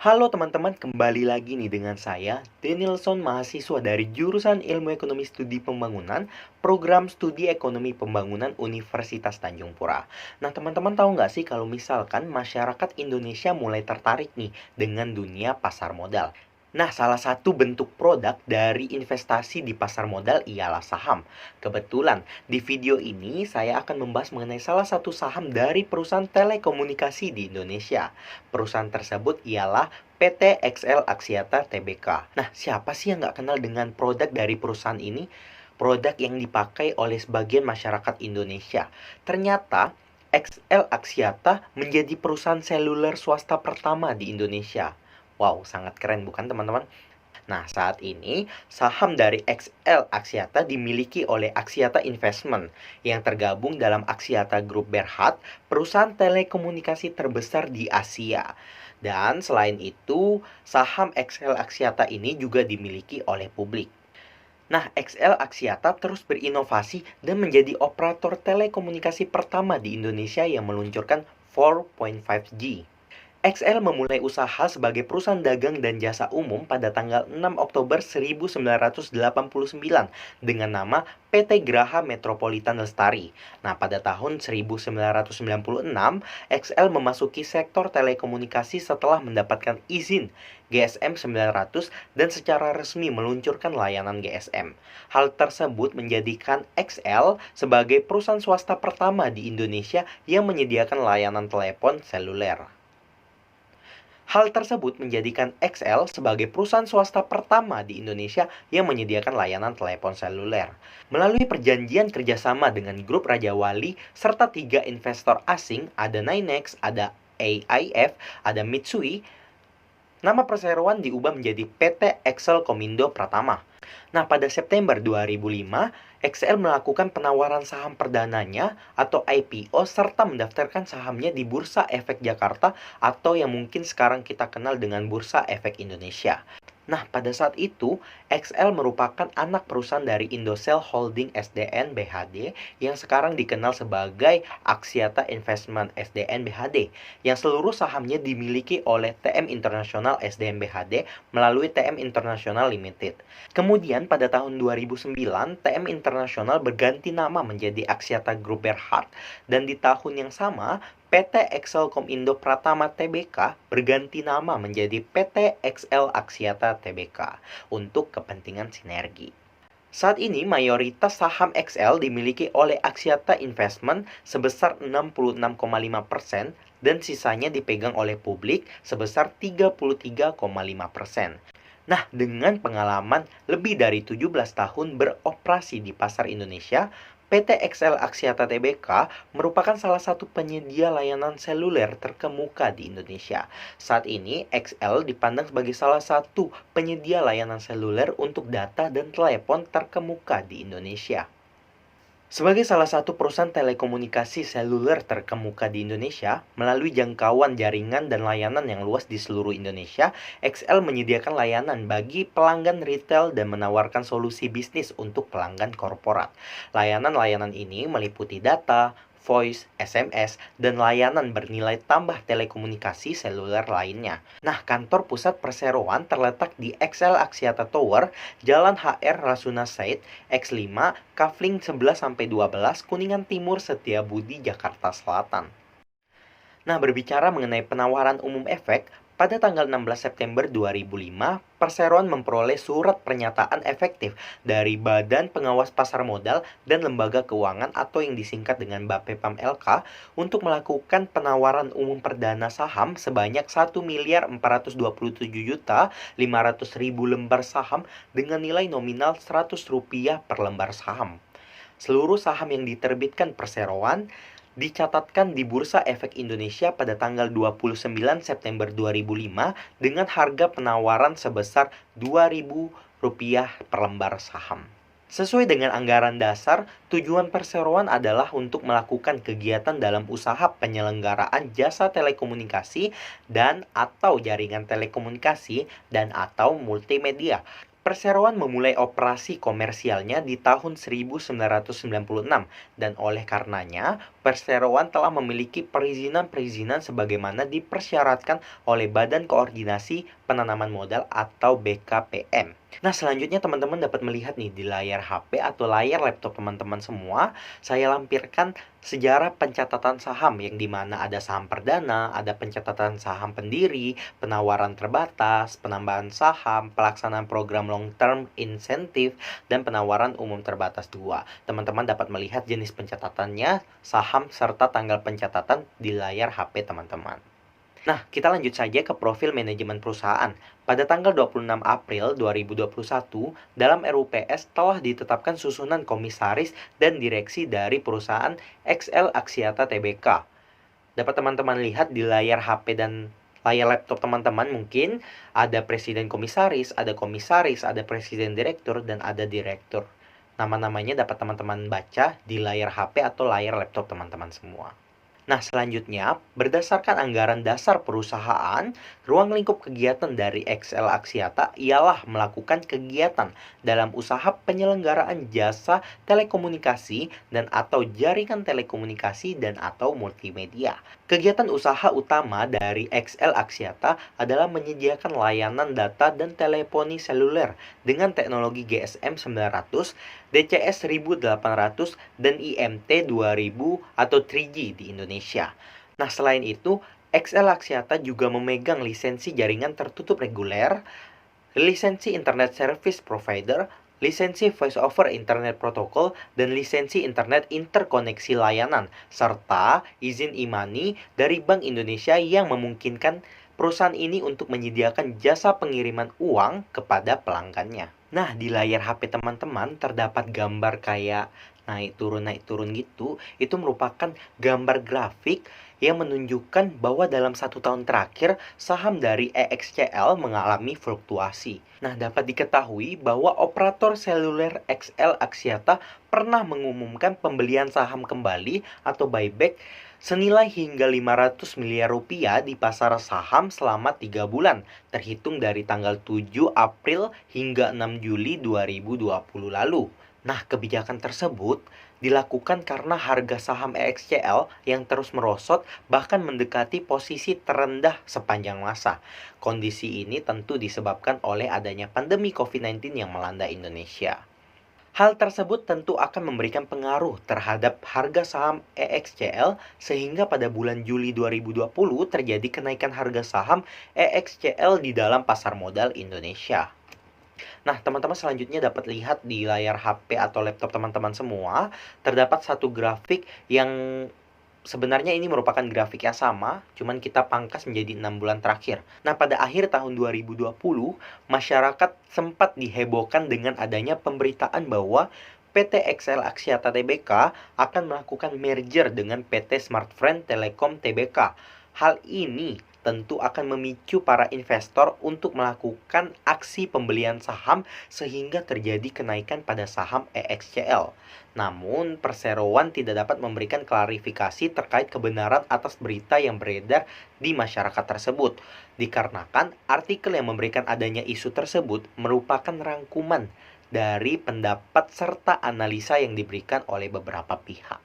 Halo teman-teman, kembali lagi nih dengan saya, Danielson, mahasiswa dari jurusan Ilmu Ekonomi Studi Pembangunan, program Studi Ekonomi Pembangunan Universitas Tanjung Pura. Nah teman-teman tahu nggak sih kalau misalkan masyarakat Indonesia mulai tertarik nih dengan dunia pasar modal? Nah, salah satu bentuk produk dari investasi di pasar modal ialah saham. Kebetulan, di video ini saya akan membahas mengenai salah satu saham dari perusahaan telekomunikasi di Indonesia. Perusahaan tersebut ialah PT XL Axiata Tbk. Nah, siapa sih yang nggak kenal dengan produk dari perusahaan ini? Produk yang dipakai oleh sebagian masyarakat Indonesia. Ternyata, XL Axiata menjadi perusahaan seluler swasta pertama di Indonesia. Wow, sangat keren bukan teman-teman? Nah, saat ini saham dari XL Axiata dimiliki oleh Axiata Investment yang tergabung dalam Axiata Group Berhad, perusahaan telekomunikasi terbesar di Asia. Dan selain itu, saham XL Axiata ini juga dimiliki oleh publik. Nah, XL Axiata terus berinovasi dan menjadi operator telekomunikasi pertama di Indonesia yang meluncurkan 4.5G. XL memulai usaha sebagai perusahaan dagang dan jasa umum pada tanggal 6 Oktober 1989 dengan nama PT Graha Metropolitan Lestari. Nah, pada tahun 1996, XL memasuki sektor telekomunikasi setelah mendapatkan izin GSM 900 dan secara resmi meluncurkan layanan GSM. Hal tersebut menjadikan XL sebagai perusahaan swasta pertama di Indonesia yang menyediakan layanan telepon seluler. Hal tersebut menjadikan XL sebagai perusahaan swasta pertama di Indonesia yang menyediakan layanan telepon seluler. Melalui perjanjian kerjasama dengan grup Raja Wali serta 3 investor asing, ada Ninex, ada AIF, ada Mitsui, nama perseroan diubah menjadi PT XL Komindo Pratama. Nah, pada September 2005, XL melakukan penawaran saham perdananya atau IPO serta mendaftarkan sahamnya di Bursa Efek Jakarta atau yang mungkin sekarang kita kenal dengan Bursa Efek Indonesia. Nah, pada saat itu, XL merupakan anak perusahaan dari Indosel Holding SDN BHD yang sekarang dikenal sebagai Axiata Investment SDN BHD, yang seluruh sahamnya dimiliki oleh TM International SDN BHD melalui TM International Limited. Kemudian pada tahun 2009, TM International berganti nama menjadi Axiata Group Berhad, dan di tahun yang sama, PT XL Komindo Pratama Tbk berganti nama menjadi PT XL Axiata Tbk untuk kepentingan sinergi. Saat ini mayoritas saham XL dimiliki oleh Axiata Investment sebesar 66,5% dan sisanya dipegang oleh publik sebesar 33,5%. Nah, dengan pengalaman lebih dari 17 tahun beroperasi di pasar Indonesia, PT XL Axiata Tbk merupakan salah satu penyedia layanan seluler terkemuka di Indonesia. Saat ini, XL dipandang sebagai salah satu penyedia layanan seluler untuk data dan telepon terkemuka di Indonesia. Sebagai salah satu perusahaan telekomunikasi seluler terkemuka di Indonesia, melalui jangkauan jaringan dan layanan yang luas di seluruh Indonesia, XL menyediakan layanan bagi pelanggan retail dan menawarkan solusi bisnis untuk pelanggan korporat. Layanan-layanan ini meliputi data, voice, SMS, dan layanan bernilai tambah telekomunikasi seluler lainnya. Nah, kantor pusat perseroan terletak di XL Axiata Tower, Jalan HR Rasuna Said, X5, Kafling 11-12, Kuningan Timur, Setiabudi, Jakarta Selatan. Nah, berbicara mengenai penawaran umum efek, pada tanggal 16 September 2005, perseroan memperoleh surat pernyataan efektif dari Badan Pengawas Pasar Modal dan Lembaga Keuangan atau yang disingkat dengan BAPEPAM LK untuk melakukan penawaran umum perdana saham sebanyak 1.427.500.000 lembar saham dengan nilai nominal Rp100 per lembar saham. Seluruh saham yang diterbitkan perseroan dicatatkan di Bursa Efek Indonesia pada tanggal 29 September 2005 dengan harga penawaran sebesar Rp2.000 per lembar saham. Sesuai dengan anggaran dasar, tujuan perseroan adalah untuk melakukan kegiatan dalam usaha penyelenggaraan jasa telekomunikasi dan atau jaringan telekomunikasi dan atau multimedia. Perseroan memulai operasi komersialnya di tahun 1996 dan oleh karenanya perseroan telah memiliki perizinan-perizinan sebagaimana dipersyaratkan oleh Badan Koordinasi Penanaman Modal atau BKPM. Nah, selanjutnya teman-teman dapat melihat nih di layar HP atau layar laptop teman-teman semua, saya lampirkan sejarah pencatatan saham yang dimana ada saham perdana, ada pencatatan saham pendiri, penawaran terbatas, penambahan saham, pelaksanaan program long term insentif, dan penawaran umum terbatas 2. Teman-teman dapat melihat jenis pencatatannya, saham, serta tanggal pencatatan di layar HP teman-teman. Nah, kita lanjut saja ke profil manajemen perusahaan. Pada tanggal 26 April 2021, dalam RUPS telah ditetapkan susunan komisaris dan direksi dari perusahaan XL Axiata Tbk. Dapat teman-teman lihat di layar HP dan layar laptop teman-teman, mungkin ada presiden komisaris, ada presiden direktur, dan ada direktur. Nama-namanya dapat teman-teman baca di layar HP atau layar laptop teman-teman semua. Nah, selanjutnya, berdasarkan anggaran dasar perusahaan, ruang lingkup kegiatan dari XL Axiata ialah melakukan kegiatan dalam usaha penyelenggaraan jasa telekomunikasi dan atau jaringan telekomunikasi dan atau multimedia. Kegiatan usaha utama dari XL Axiata adalah menyediakan layanan data dan teleponi seluler dengan teknologi GSM 900, DCS 1800, dan IMT 2000 atau 3G di Indonesia. Nah, selain itu, XL Axiata juga memegang lisensi jaringan tertutup reguler, lisensi Internet Service Provider, lisensi Voice over Internet Protocol, dan lisensi Internet Interkoneksi Layanan, serta izin e-money dari Bank Indonesia yang memungkinkan perusahaan ini untuk menyediakan jasa pengiriman uang kepada pelanggannya. Nah, di layar HP teman-teman terdapat gambar kayak naik turun gitu. Itu merupakan gambar grafik yang menunjukkan bahwa dalam 1 tahun terakhir saham dari EXCL mengalami fluktuasi. Nah, dapat diketahui bahwa operator seluler XL Axiata pernah mengumumkan pembelian saham kembali atau buyback senilai hingga 500 miliar rupiah di pasar saham selama 3 bulan, terhitung dari tanggal 7 April hingga 6 Juli 2020 lalu. Nah, kebijakan tersebut dilakukan karena harga saham EXCL yang terus merosot bahkan mendekati posisi terendah sepanjang masa. Kondisi ini tentu disebabkan oleh adanya pandemi COVID-19 yang melanda Indonesia. Hal tersebut tentu akan memberikan pengaruh terhadap harga saham EXCL sehingga pada bulan Juli 2020 terjadi kenaikan harga saham EXCL di dalam pasar modal Indonesia. Nah, teman-teman selanjutnya dapat lihat di layar HP atau laptop teman-teman semua, terdapat satu grafik yang sebenarnya ini merupakan grafik yang sama, cuman kita pangkas menjadi 6 bulan terakhir. Nah, pada akhir tahun 2020, masyarakat sempat dihebohkan dengan adanya pemberitaan bahwa PT XL Axiata Tbk akan melakukan merger dengan PT Smartfren Telekom Tbk. Hal ini tentu akan memicu para investor untuk melakukan aksi pembelian saham sehingga terjadi kenaikan pada saham EXCL. Namun, perseroan tidak dapat memberikan klarifikasi terkait kebenaran atas berita yang beredar di masyarakat tersebut, dikarenakan artikel yang memberikan adanya isu tersebut merupakan rangkuman dari pendapat serta analisa yang diberikan oleh beberapa pihak.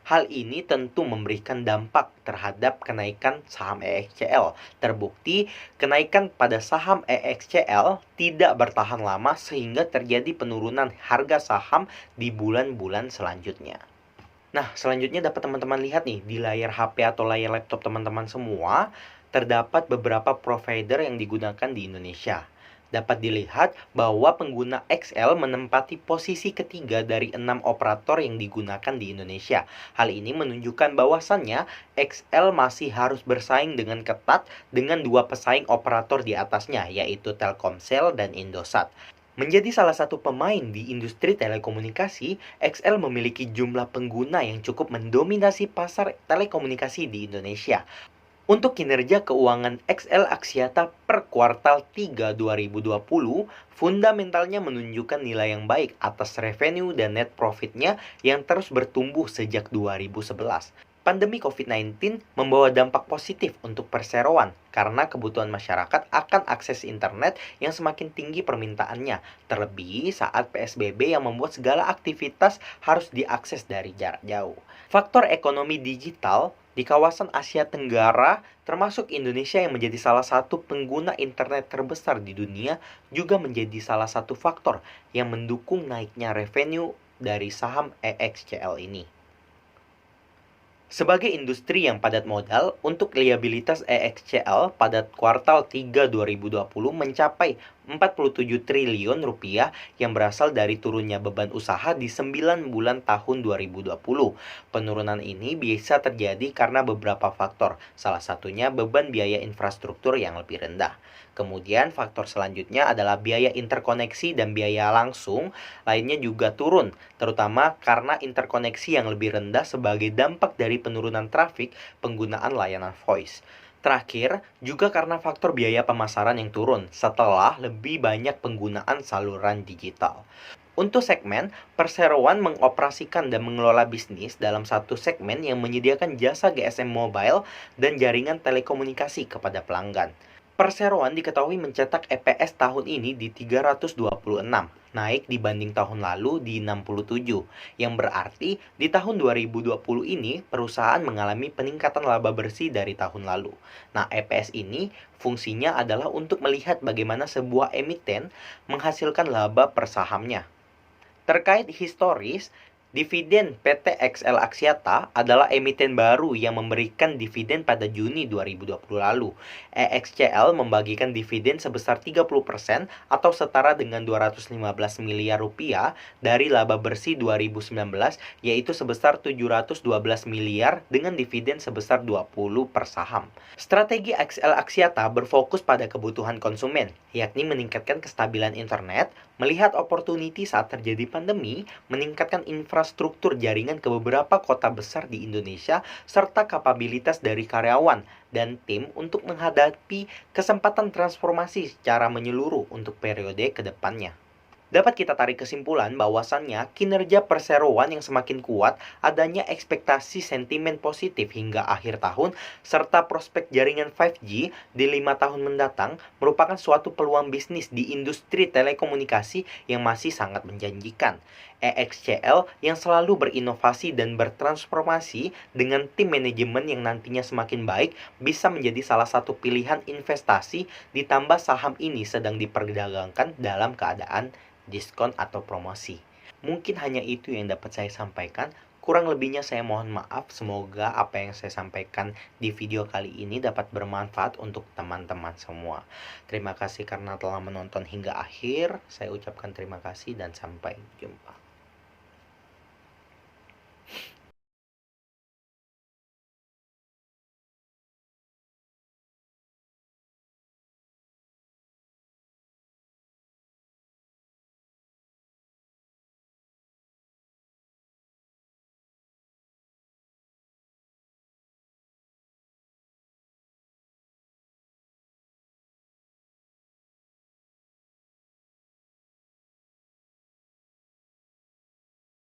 Hal ini tentu memberikan dampak terhadap kenaikan saham EXCL. Terbukti, kenaikan pada saham EXCL tidak bertahan lama sehingga terjadi penurunan harga saham di bulan-bulan selanjutnya. Nah, selanjutnya dapat teman-teman lihat nih di layar HP atau layar laptop teman-teman semua, terdapat beberapa provider yang digunakan di Indonesia. Dapat dilihat bahwa pengguna XL menempati posisi ketiga dari 6 operator yang digunakan di Indonesia. Hal ini menunjukkan bahwasannya XL masih harus bersaing dengan ketat dengan 2 pesaing operator di atasnya, yaitu Telkomsel dan Indosat. Menjadi salah satu pemain di industri telekomunikasi, XL memiliki jumlah pengguna yang cukup mendominasi pasar telekomunikasi di Indonesia. Untuk kinerja keuangan XL Axiata per kuartal 3 2020, fundamentalnya menunjukkan nilai yang baik atas revenue dan net profitnya yang terus bertumbuh sejak 2011. Pandemi COVID-19 membawa dampak positif untuk perseroan karena kebutuhan masyarakat akan akses internet yang semakin tinggi permintaannya, terlebih saat PSBB yang membuat segala aktivitas harus diakses dari jarak jauh. Faktor ekonomi digital di kawasan Asia Tenggara, termasuk Indonesia yang menjadi salah satu pengguna internet terbesar di dunia, juga menjadi salah satu faktor yang mendukung naiknya revenue dari saham EXCL ini. Sebagai industri yang padat modal, untuk liabilitas EXCL pada kuartal 3 2020 mencapai 47 triliun rupiah yang berasal dari turunnya beban usaha di 9 bulan tahun 2020. Penurunan ini bisa terjadi karena beberapa faktor, salah satunya beban biaya infrastruktur yang lebih rendah. Kemudian faktor selanjutnya adalah biaya interkoneksi dan biaya langsung lainnya juga turun, terutama karena interkoneksi yang lebih rendah sebagai dampak dari penurunan trafik penggunaan layanan voice. Terakhir, juga karena faktor biaya pemasaran yang turun setelah lebih banyak penggunaan saluran digital. Untuk segmen, perseroan mengoperasikan dan mengelola bisnis dalam satu segmen yang menyediakan jasa GSM mobile dan jaringan telekomunikasi kepada pelanggan. Perseroan diketahui mencetak EPS tahun ini di 326, naik dibanding tahun lalu di 67, yang berarti di tahun 2020 ini perusahaan mengalami peningkatan laba bersih dari tahun lalu. Nah, EPS ini fungsinya adalah untuk melihat bagaimana sebuah emiten menghasilkan laba per sahamnya. Terkait historis, dividen PT XL Axiata adalah emiten baru yang memberikan dividen pada Juni 2020 lalu. EXCL membagikan dividen sebesar 30% atau setara dengan 215 miliar rupiah dari laba bersih 2019, yaitu sebesar 712 miliar dengan dividen sebesar 20 per saham. Strategi XL Axiata berfokus pada kebutuhan konsumen, yakni meningkatkan kestabilan internet, melihat opportunity saat terjadi pandemi, meningkatkan infrastruktur jaringan ke beberapa kota besar di Indonesia, serta kapabilitas dari karyawan dan tim untuk menghadapi kesempatan transformasi secara menyeluruh untuk periode ke depannya. Dapat kita tarik kesimpulan bahwasannya kinerja perseroan yang semakin kuat, adanya ekspektasi sentimen positif hingga akhir tahun, serta prospek jaringan 5G di 5 tahun mendatang merupakan suatu peluang bisnis di industri telekomunikasi yang masih sangat menjanjikan. EXCL yang selalu berinovasi dan bertransformasi dengan tim manajemen yang nantinya semakin baik bisa menjadi salah satu pilihan investasi, ditambah saham ini sedang diperdagangkan dalam keadaan diskon atau promosi. Mungkin hanya itu yang dapat saya sampaikan. Kurang lebihnya saya mohon maaf. Semoga apa yang saya sampaikan di video kali ini dapat bermanfaat untuk teman-teman semua. Terima kasih karena telah menonton hingga akhir. Saya ucapkan terima kasih dan sampai jumpa.